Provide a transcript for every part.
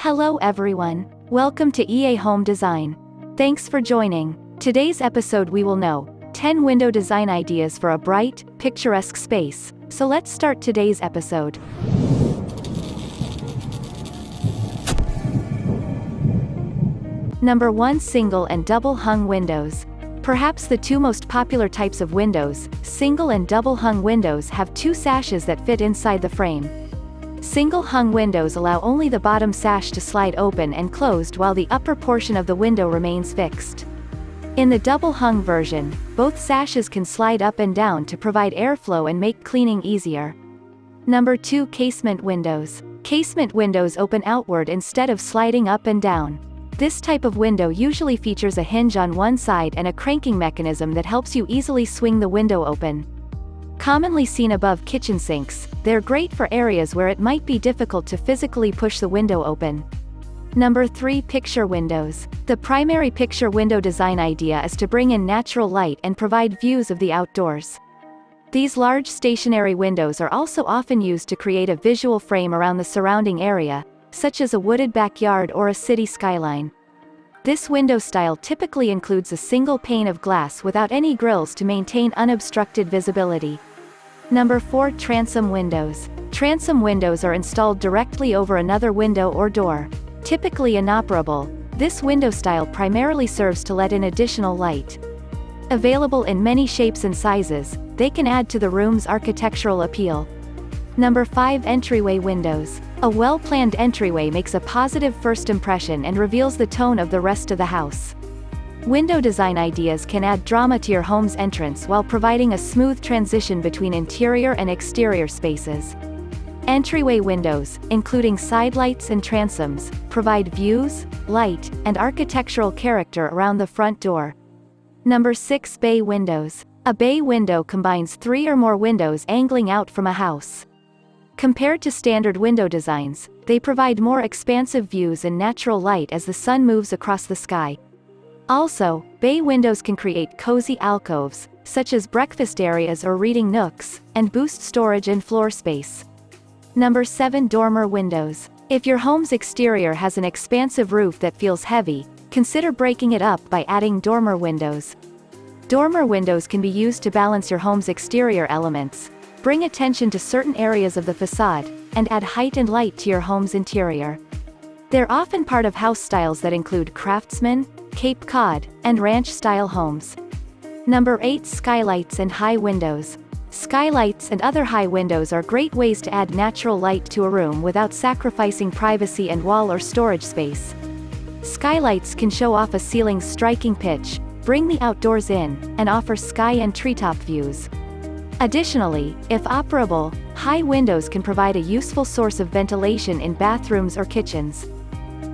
Hello everyone, welcome to EA Home Design. Thanks for joining. Today's episode we will know 10 window design ideas for a bright, picturesque space. So let's start today's episode. Number 1. Single and double hung windows. Perhaps the two most popular types of windows, single and double hung windows, have two sashes that fit inside the frame. Single hung windows allow only the bottom sash to slide open and closed while the upper portion of the window remains fixed. In the double hung version, both sashes can slide up and down to provide airflow and make cleaning easier. Number 2. Casement windows. Casement windows open outward instead of sliding up and down. This type of window usually features a hinge on one side and a cranking mechanism that helps you easily swing the window open. Commonly seen above kitchen sinks, they're great for areas where it might be difficult to physically push the window open. Number 3. Picture windows. The primary picture window design idea is to bring in natural light and provide views of the outdoors. These large stationary windows are also often used to create a visual frame around the surrounding area, such as a wooded backyard or a city skyline. This window style typically includes a single pane of glass without any grills to maintain unobstructed visibility. Number 4. Transom windows. Transom windows are installed directly over another window or door. Typically inoperable, this window style primarily serves to let in additional light. Available in many shapes and sizes, they can add to the room's architectural appeal. Number 5. Entryway windows. A well-planned entryway makes a positive first impression and reveals the tone of the rest of the house. Window design ideas can add drama to your home's entrance while providing a smooth transition between interior and exterior spaces. Entryway windows, including sidelights and transoms, provide views, light, and architectural character around the front door. Number 6. Bay windows. A bay window combines 3 or more windows angling out from a house. Compared to standard window designs, they provide more expansive views and natural light as the sun moves across the sky. Also, bay windows can create cozy alcoves, such as breakfast areas or reading nooks, and boost storage and floor space. Number 7. Dormer windows. If your home's exterior has an expansive roof that feels heavy, consider breaking it up by adding dormer windows. Dormer windows can be used to balance your home's exterior elements, bring attention to certain areas of the facade, and add height and light to your home's interior. They're often part of house styles that include craftsman, Cape Cod, and ranch-style homes. Number 8. Skylights and high windows. Skylights and other high windows are great ways to add natural light to a room without sacrificing privacy and wall or storage space. Skylights can show off a ceiling's striking pitch, bring the outdoors in, and offer sky and treetop views. Additionally, if operable, high windows can provide a useful source of ventilation in bathrooms or kitchens.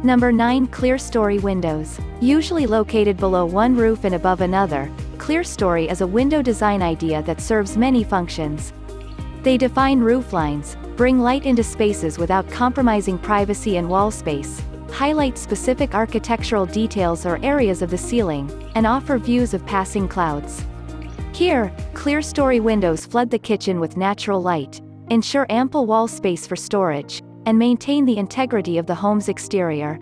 Number 9. Clerestory windows. Usually located below one roof and above another, clerestory is a window design idea that serves many functions. They define roof lines, bring light into spaces without compromising privacy and wall space, highlight specific architectural details or areas of the ceiling, and offer views of passing clouds. Here, clerestory windows flood the kitchen with natural light, ensure ample wall space for storage, and maintain the integrity of the home's exterior.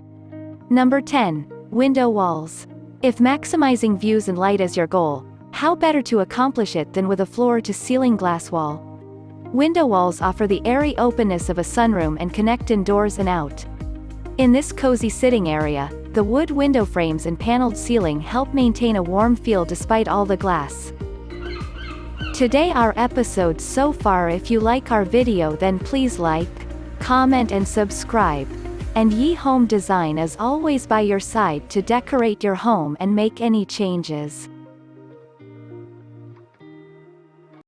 Number 10. Window walls. If maximizing views and light is your goal, how better to accomplish it than with a floor-to-ceiling glass wall? Window walls offer the airy openness of a sunroom and connect indoors and out. In this cozy sitting area, the wood window frames and paneled ceiling help maintain a warm feel despite all the glass. Today our episode so far. If you like our video, then please like, comment and subscribe. And EA Home Design is always by your side to decorate your home and make any changes.